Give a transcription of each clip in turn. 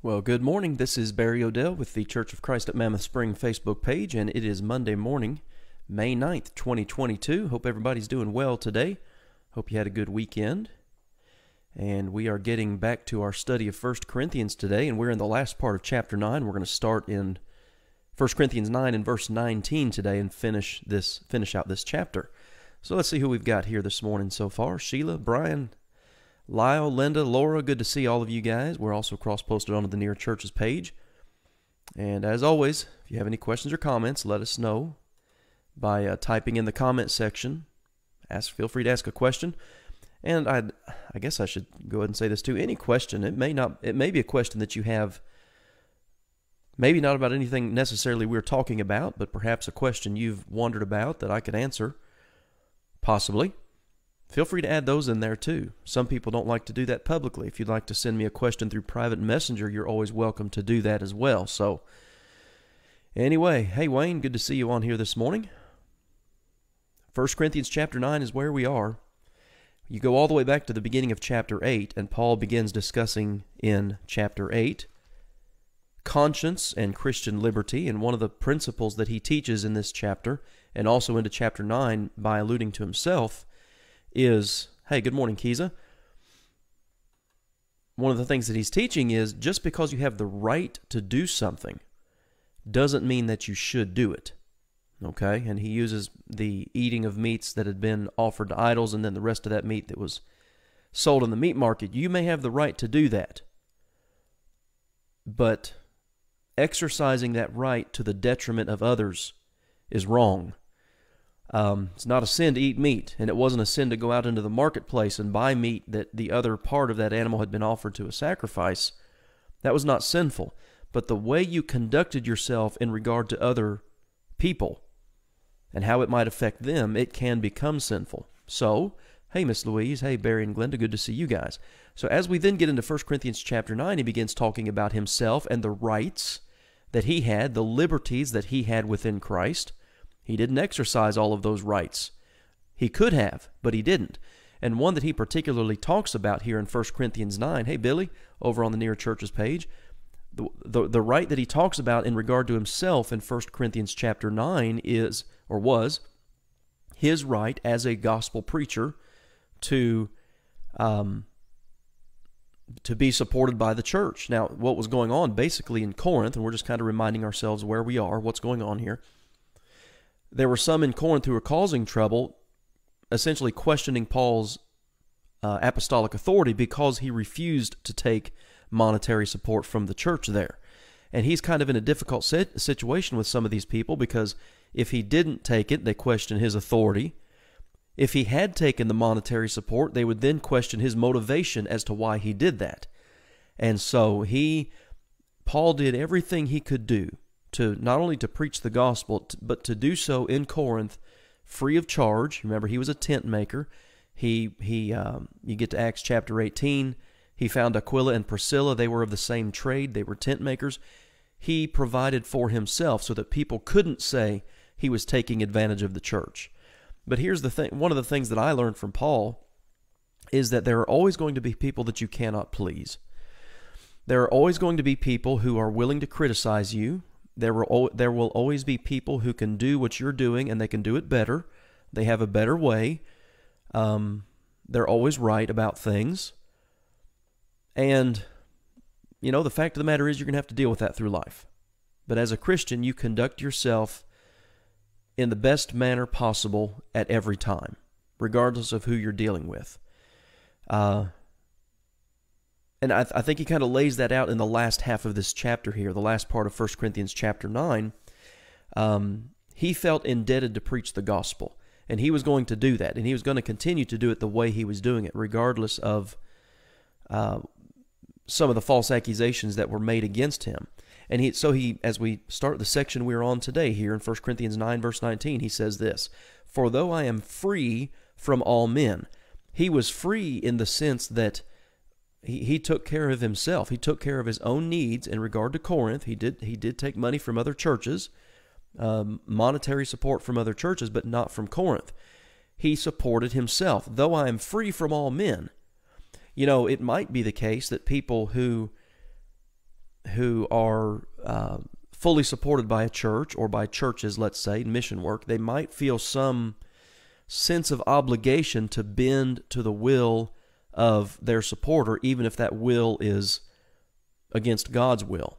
Well, good morning. This is Barry Odell with the Church of Christ at Mammoth Spring Facebook page, and it is Monday morning, May 9th, 2022. Hope everybody's doing well today. Hope you had a good weekend. And we are getting back to our study of 1 Corinthians today, and we're in the last part of chapter 9. We're going to start in 1 Corinthians 9 and verse 19 today and finish out this chapter. So let's see who we've got here this morning so far. Sheila, Brian, Lyle, Linda, Laura, good to see all of you guys. We're also cross-posted onto the Near Churches page. And as always, if you have any questions or comments, let us know by typing in the comment section. Feel free to ask a question. And I guess I should go ahead and say this too. Any question, it may be a question that you have, maybe not about anything necessarily we're talking about, but perhaps a question you've wondered about that I could answer, possibly. Feel free to add those in there too. Some people don't like to do that publicly. If you'd like to send me a question through private messenger, you're always welcome to do that as well. So anyway, hey Wayne, good to see you on here this morning. 1 Corinthians chapter 9 is where we are. You go all the way back to the beginning of chapter 8, and Paul begins discussing in chapter 8 conscience and Christian liberty, and one of the principles that he teaches in this chapter, and also into chapter 9 by alluding to himself, is, hey, good morning, Kiza. One of the things that he's teaching is just because you have the right to do something doesn't mean that you should do it. Okay? And he uses the eating of meats that had been offered to idols and then the rest of that meat that was sold in the meat market. You may have the right to do that, but exercising that right to the detriment of others is wrong. It's not a sin to eat meat, and it wasn't a sin to go out into the marketplace and buy meat that the other part of that animal had been offered to a sacrifice. That was not sinful. But the way you conducted yourself in regard to other people and how it might affect them, it can become sinful. So, hey, Miss Louise, hey, Barry and Glenda, good to see you guys. So as we then get into 1 Corinthians chapter 9, he begins talking about himself and the rights that he had, the liberties that he had within Christ. He didn't exercise all of those rights. He could have, but he didn't. And one that he particularly talks about here in 1 Corinthians 9, hey Billy, over on the Near Churches page, the right that he talks about in regard to himself in 1 Corinthians chapter 9 is, or was, his right as a gospel preacher to be supported by the church. Now, what was going on basically in Corinth, and we're just kind of reminding ourselves where we are, what's going on here. There were some in Corinth who were causing trouble, essentially questioning Paul's apostolic authority because he refused to take monetary support from the church there. And he's kind of in a difficult situation with some of these people because if he didn't take it, they question his authority. If he had taken the monetary support, they would then question his motivation as to why he did that. And so Paul did everything he could do to not only to preach the gospel, but to do so in Corinth free of charge. Remember, he was a tent maker. You get to Acts chapter 18. He found Aquila and Priscilla. They were of the same trade. They were tent makers. He provided for himself so that people couldn't say he was taking advantage of the church. But here's the thing. One of the things that I learned from Paul is that there are always going to be people that you cannot please. There are always going to be people who are willing to criticize you. There will always be people who can do what you're doing and they can do it better. They have a better way. They're always right about things. And, the fact of the matter is you're going to have to deal with that through life. But as a Christian, you conduct yourself in the best manner possible at every time, regardless of who you're dealing with. And I think he kind of lays that out in the last half of this chapter here, the last part of 1 Corinthians chapter 9. He felt indebted to preach the gospel, and he was going to do that, and he was going to continue to do it the way he was doing it, regardless of some of the false accusations that were made against him. And as we start the section we're on today here in 1 Corinthians 9, verse 19, he says this, "For though I am free from all men," he was free in the sense that he took care of himself. He took care of his own needs in regard to Corinth. He did take money from other churches, monetary support from other churches, but not from Corinth. He supported himself. Though I am free from all men. It might be the case that people who who are fully supported by a church or by churches, let's say, in mission work, they might feel some sense of obligation to bend to the will of their supporter, even if that will is against God's will.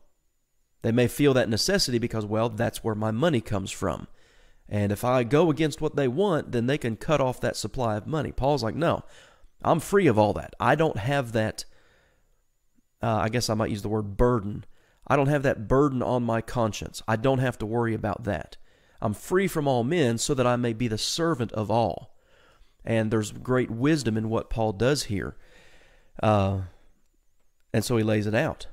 They may feel that necessity because, well, that's where my money comes from. And if I go against what they want, then they can cut off that supply of money. Paul's like, no, I'm free of all that. I don't have that, I guess I might use the word burden. I don't have that burden on my conscience. I don't have to worry about that. I'm free from all men so that I may be the servant of all. And there's great wisdom in what Paul does here. And so he lays it out.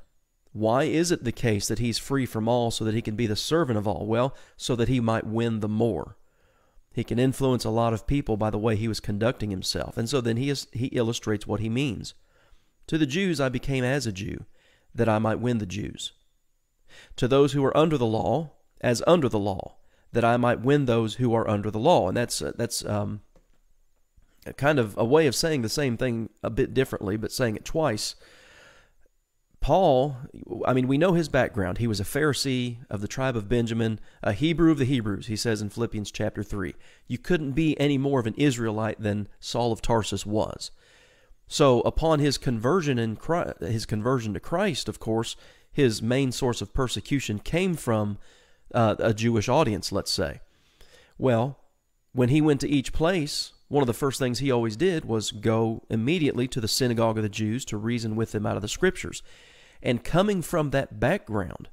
Why is it the case that he's free from all so that he can be the servant of all? Well, so that he might win the more. He can influence a lot of people by the way he was conducting himself. And so then he illustrates what he means. To the Jews I became as a Jew, that I might win the Jews. To those who are under the law, as under the law, that I might win those who are under the law. And that's kind of a way of saying the same thing a bit differently, but saying it twice. Paul, I mean, we know his background. He was a Pharisee of the tribe of Benjamin, a Hebrew of the Hebrews, he says in Philippians chapter 3. You couldn't be any more of an Israelite than Saul of Tarsus was. So upon his conversion to Christ, of course, his main source of persecution came from a Jewish audience, let's say. Well, when he went to each place, one of the first things he always did was go immediately to the synagogue of the Jews to reason with them out of the Scriptures. And coming from that background,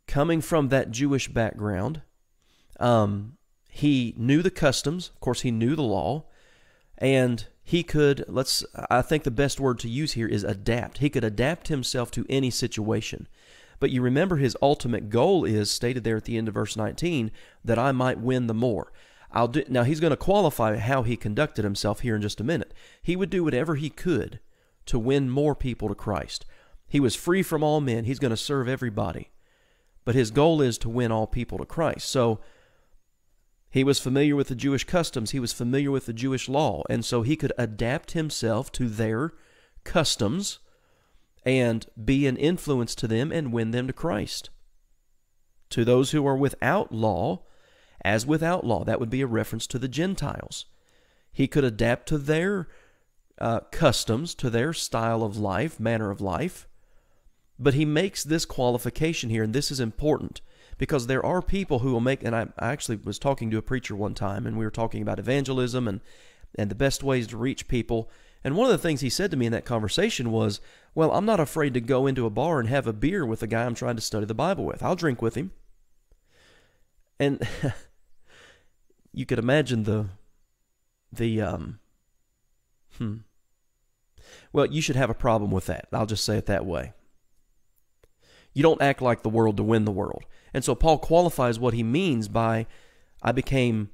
coming from that Jewish background, he knew the customs. Of course, he knew the law. And he could, I think the best word to use here is adapt. He could adapt himself to any situation. But you remember his ultimate goal is, stated there at the end of verse 19, that I might win the more. Now, he's going to qualify how he conducted himself here in just a minute. He would do whatever he could to win more people to Christ. He was free from all men. He's going to serve everybody. But his goal is to win all people to Christ. So he was familiar with the Jewish customs. He was familiar with the Jewish law. And so he could adapt himself to their customs and be an influence to them and win them to Christ. To those who are without law, as without law, that would be a reference to the Gentiles. He could adapt to their customs, to their style of life, manner of life. But he makes this qualification here, and this is important, because there are people who will make, and I actually was talking to a preacher one time, and we were talking about evangelism and the best ways to reach people. And one of the things he said to me in that conversation was, well, I'm not afraid to go into a bar and have a beer with the guy I'm trying to study the Bible with. I'll drink with him. And you could imagine well, you should have a problem with that. I'll just say it that way. You don't act like the world to win the world. And so Paul qualifies what he means by, I became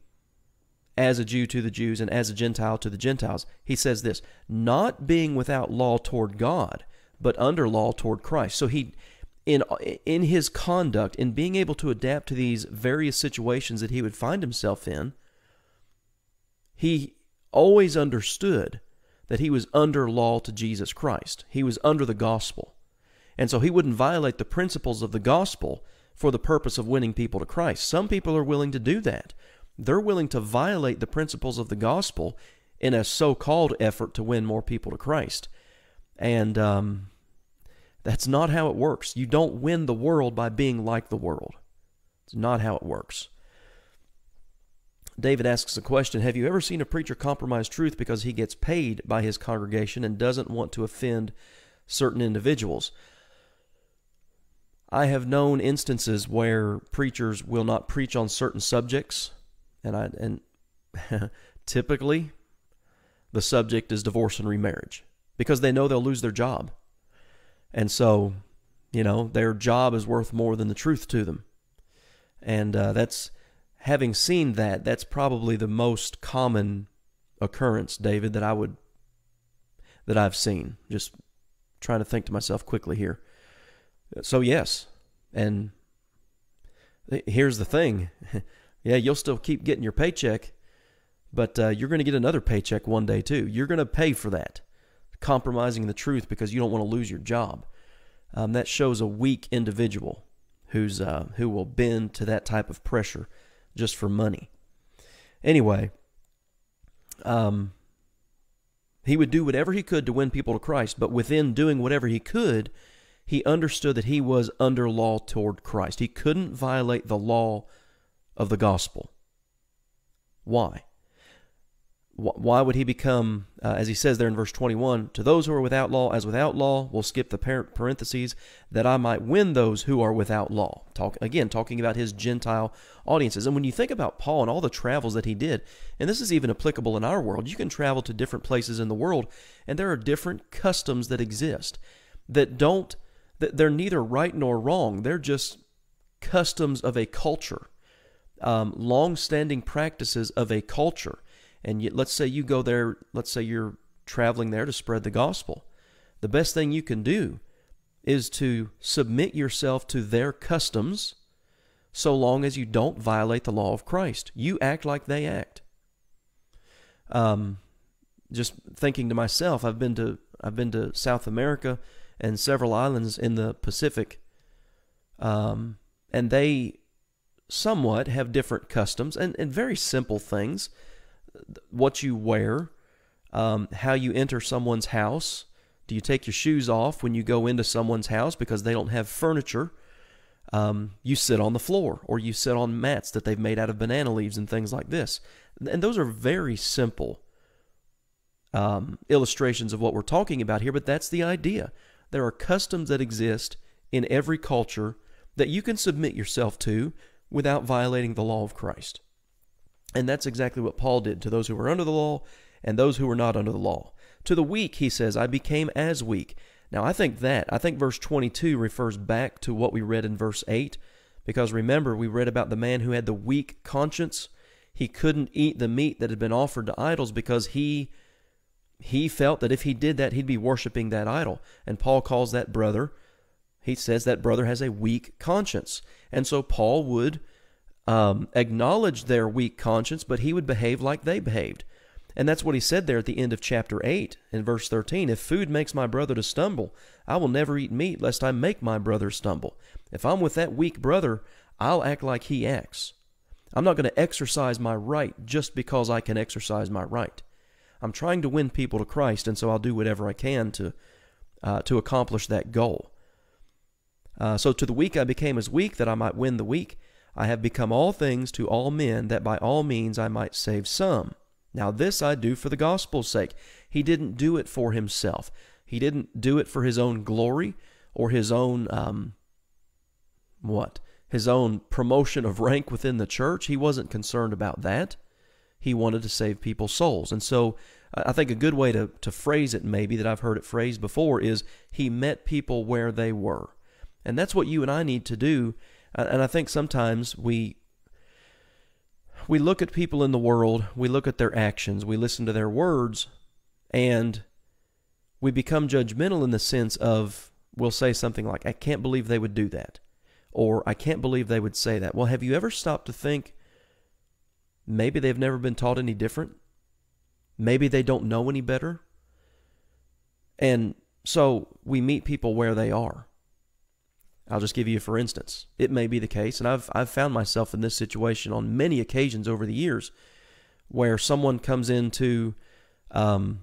as a Jew to the Jews and as a Gentile to the Gentiles. He says this, not being without law toward God, but under law toward Christ. So he, in his conduct, in being able to adapt to these various situations that he would find himself in, he always understood that he was under law to Jesus Christ. He was under the gospel. And so he wouldn't violate the principles of the gospel for the purpose of winning people to Christ. Some people are willing to do that. They're willing to violate the principles of the gospel in a so-called effort to win more people to Christ. And that's not how it works. You don't win the world by being like the world. It's not how it works. David asks a question, have you ever seen a preacher compromise truth because he gets paid by his congregation and doesn't want to offend certain individuals? I have known instances where preachers will not preach on certain subjects, and typically the subject is divorce and remarriage, because they know they'll lose their job. And so, their job is worth more than the truth to them. And having seen that, that's probably the most common occurrence, David, that I've seen. Just trying to think to myself quickly here. So yes, and here's the thing. Yeah, you'll still keep getting your paycheck, but you're going to get another paycheck one day too. You're going to pay for that, compromising the truth because you don't want to lose your job. that shows a weak individual who will bend to that type of pressure just for money. Anyway, he would do whatever he could to win people to Christ, but within doing whatever he could, he understood that he was under law toward Christ. He couldn't violate the law of the gospel. Why? Why would he become, as he says there in verse 21, to those who are without law, as without law, we'll skip the parentheses, that I might win those who are without law. Talking about his Gentile audiences. And when you think about Paul and all the travels that he did, and this is even applicable in our world, you can travel to different places in the world, and there are different customs that exist that they're neither right nor wrong. They're just customs of a culture, long-standing practices of a culture. And yet, let's say you go there, let's say you're traveling there to spread the gospel. The best thing you can do is to submit yourself to their customs so long as you don't violate the law of Christ. You act like they act. Just thinking to myself, I've been to South America and several islands in the Pacific, and they somewhat have different customs and very simple things. What you wear, how you enter someone's house. Do you take your shoes off when you go into someone's house because they don't have furniture? You sit on the floor, or you sit on mats that they've made out of banana leaves and things like this. And those are very simple illustrations of what we're talking about here, but that's the idea. There are customs that exist in every culture that you can submit yourself to without violating the law of Christ. And that's exactly what Paul did to those who were under the law and those who were not under the law. To the weak, he says, I became as weak. Now, I think verse 22 refers back to what we read in verse 8, because remember, we read about the man who had the weak conscience. He couldn't eat the meat that had been offered to idols because he felt that if he did that, he'd be worshiping that idol. And Paul calls that brother, he says that brother has a weak conscience. And so Paul would acknowledge their weak conscience, but he would behave like they behaved. And that's what he said there at the end of chapter 8 in verse 13. If food makes my brother to stumble, I will never eat meat lest I make my brother stumble. If I'm with that weak brother, I'll act like he acts. I'm not going to exercise my right just because I can exercise my right. I'm trying to win people to Christ, and so I'll do whatever I can to accomplish that goal. So to the weak I became as weak, that I might win the weak. I have become all things to all men, that by all means I might save some. Now this I do for the gospel's sake. He didn't do it for himself. He didn't do it for his own glory or his own, his own promotion of rank within the church. He wasn't concerned about that. He wanted to save people's souls. And so I think a good way to phrase it, maybe, that I've heard it phrased before, is he met people where they were. And that's what you and I need to do. And I think sometimes we look at people in the world, we look at their actions, we listen to their words, and we become judgmental in the sense of, we'll say something like, I can't believe they would do that, or I can't believe they would say that. Well, have you ever stopped to think, maybe they've never been taught any different? Maybe they don't know any better? And so we meet people where they are. I'll just give you, for instance, it may be the case, and I've found myself in this situation on many occasions over the years, where someone comes into to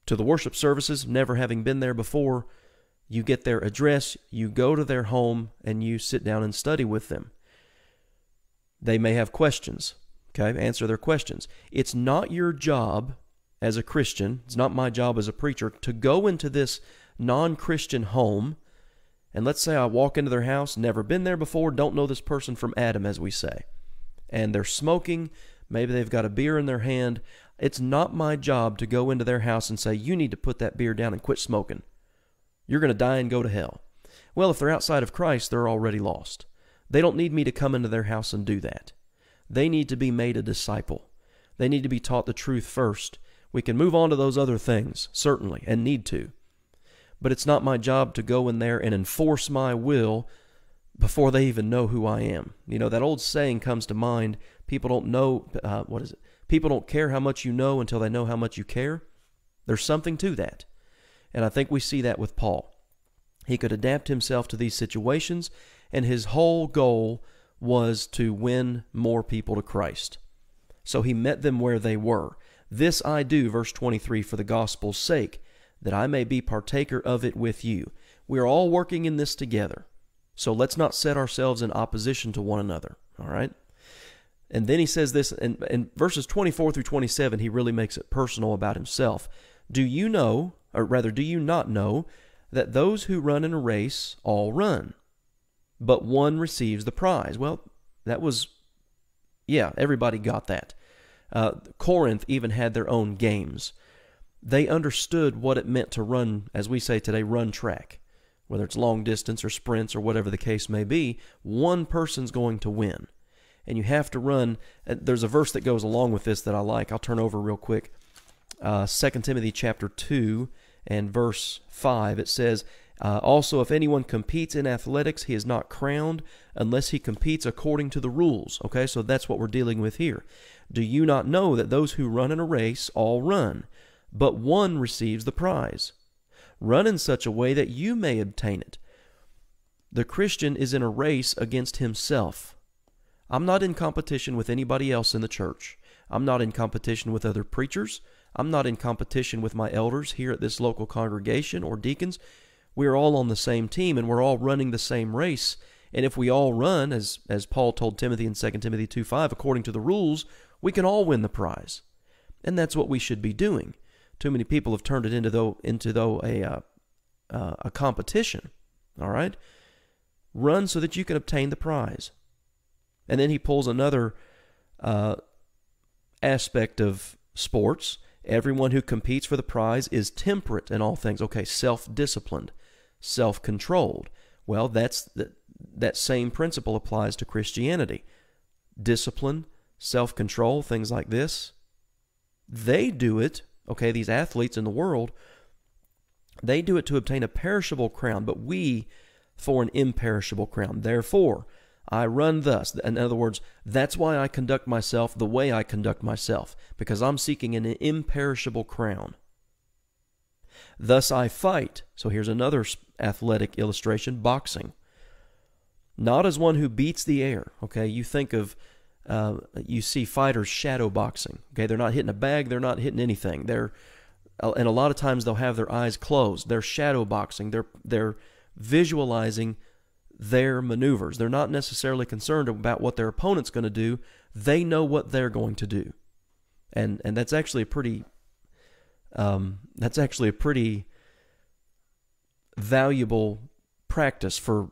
the worship services, never having been there before. You get their address, you go to their home, and you sit down and study with them. They may have questions, okay? Answer their questions. It's not your job as a Christian, it's not my job as a preacher, to go into this non-Christian home. And let's say I walk into their house, never been there before, don't know this person from Adam, as we say. And they're smoking, maybe they've got a beer in their hand. It's not my job to go into their house and say, you need to put that beer down and quit smoking. You're going to die and go to hell. Well, if they're outside of Christ, they're already lost. They don't need me to come into their house and do that. They need to be made a disciple. They need to be taught the truth first. We can move on to those other things, certainly, and need to. But it's not my job to go in there and enforce my will before they even know who I am. You know, that old saying comes to mind, people don't know, People don't care how much you know until they know how much you care. There's something to that. And I think we see that with Paul. He could adapt himself to these situations, and his whole goal was to win more people to Christ. So he met them where they were. This I do, verse 23, for the gospel's sake, that I may be partaker of it with you. We are all working in this together. So let's not set ourselves in opposition to one another. All right? And then he says this, in verses 24 through 27, he really makes it personal about himself. Do you know, or rather, do you not know, that those who run in a race all run, but one receives the prize? Well, that was, everybody got that. Corinth even had their own games. They understood what it meant to run, as we say today, run track. Whether it's long distance or sprints or whatever the case may be, one person's going to win. And you have to run. There's a verse that goes along with this that I like. I'll turn over real quick. 2 Timothy chapter 2 and verse 5. It says, also, if anyone competes in athletics, he is not crowned unless he competes according to the rules. Okay, so that's what we're dealing with here. Do you not know that those who run in a race all run, but one receives the prize? Run in such a way that you may obtain it. The Christian is in a race against himself. I'm not in competition with anybody else in the church. I'm not in competition with other preachers. I'm not in competition with my elders here at this local congregation or deacons. We're all on the same team, and we're all running the same race. And if we all run, as Paul told Timothy in 2 Timothy 2:5, according to the rules, we can all win the prize. And that's what we should be doing. Too many people have turned it into a competition. All right? Run so that you can obtain the prize. And then he pulls another aspect of sports. Everyone who competes for the prize is temperate in all things. Okay, self-disciplined, self-controlled. Well, that same principle applies to Christianity. Discipline, self-control, things like this. They do it, okay, these athletes in the world, they do it to obtain a perishable crown, but we for an imperishable crown. Therefore, I run thus. In other words, that's why I conduct myself the way I conduct myself, because I'm seeking an imperishable crown. Thus I fight. So here's another athletic illustration, boxing. Not as one who beats the air. Okay, you think of, you see fighters shadow boxing. Okay, they're not hitting a bag, they're not hitting anything. And a lot of times they'll have their eyes closed. They're shadow boxing. They're visualizing their maneuvers. They're not necessarily concerned about what their opponent's going to do. They know what they're going to do, and that's actually a pretty valuable practice for,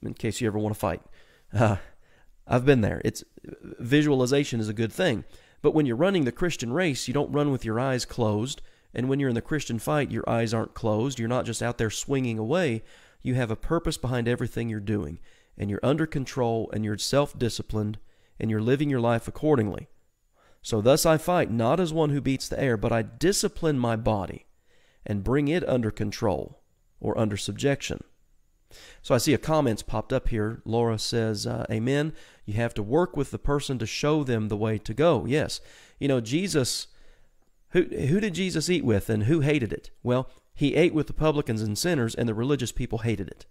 in case you ever want to fight. I've been there. Visualization is a good thing, but when you're running the Christian race, you don't run with your eyes closed, and when you're in the Christian fight, your eyes aren't closed. You're not just out there swinging away. You have a purpose behind everything you're doing, and you're under control, and you're self-disciplined, and you're living your life accordingly. So thus I fight, not as one who beats the air, but I discipline my body and bring it under control or under subjection. So I see a comment's popped up here. Laura says, amen. You have to work with the person to show them the way to go. Yes. You know, Jesus, who did Jesus eat with, and who hated it? Well, he ate with the publicans and sinners, and the religious people hated it.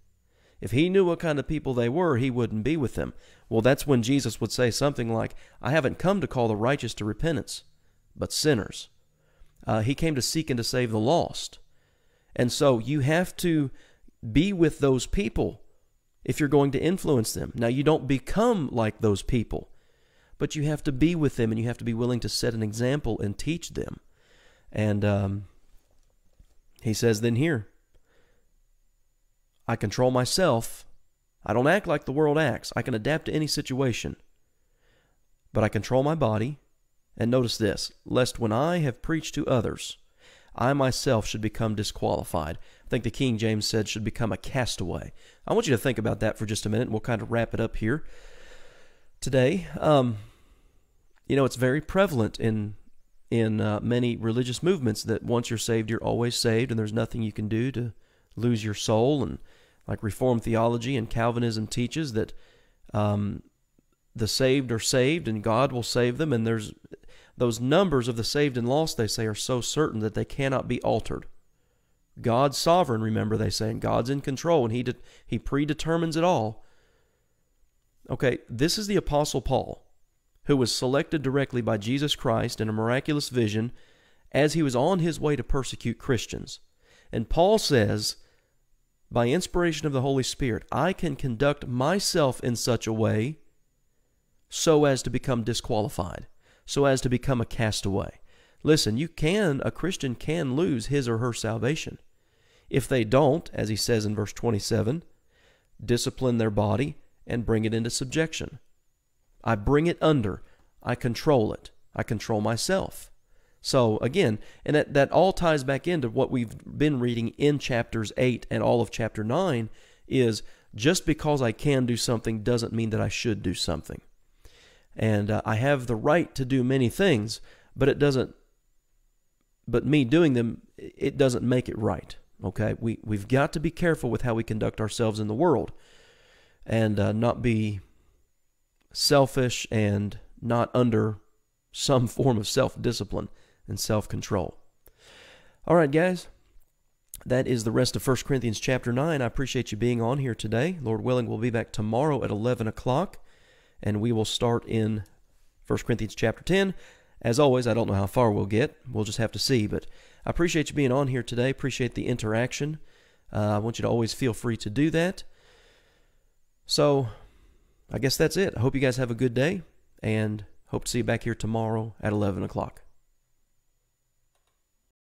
If he knew what kind of people they were, he wouldn't be with them. Well, that's when Jesus would say something like, I haven't come to call the righteous to repentance, but sinners. He came to seek and to save the lost. And so you have to be with those people if you're going to influence them. Now, you don't become like those people, but you have to be with them, and you have to be willing to set an example and teach them. And he says then here, I control myself. I don't act like the world acts. I can adapt to any situation. But I control my body. And notice this, lest when I have preached to others, I myself should become disqualified. I think the King James said should become a castaway. I want you to think about that for just a minute, and we'll kind of wrap it up here today. You know, it's very prevalent in many religious movements that once you're saved, you're always saved, and there's nothing you can do to lose your soul. And like Reformed theology and Calvinism teaches that the saved are saved and God will save them, and there's those numbers of the saved and lost, they say, are so certain that they cannot be altered. God's sovereign, remember they say, and God's in control, and He predetermines it all. Okay, this is the Apostle Paul, who was selected directly by Jesus Christ in a miraculous vision as he was on his way to persecute Christians. And Paul says, by inspiration of the Holy Spirit, I can conduct myself in such a way so as to become disqualified, so as to become a castaway. Listen, a Christian can lose his or her salvation. If they don't, as he says in verse 27, discipline their body and bring it into subjection. I bring it under. I control it. I control myself. So again, and that all ties back into what we've been reading in chapters 8 and all of chapter 9, is just because I can do something doesn't mean that I should do something. And I have the right to do many things, but me doing them, it doesn't make it right. Okay, we've got to be careful with how we conduct ourselves in the world, and not be selfish and not under some form of self-discipline and self-control. All right, guys, that is the rest of 1 Corinthians chapter 9. I appreciate you being on here today. Lord willing, we'll be back tomorrow at 11 o'clock, and we will start in 1 Corinthians chapter 10. As always, I don't know how far we'll get. We'll just have to see, but I appreciate you being on here today. Appreciate the interaction. I want you to always feel free to do that. So, I guess that's it. I hope you guys have a good day, and hope to see you back here tomorrow at 11 o'clock.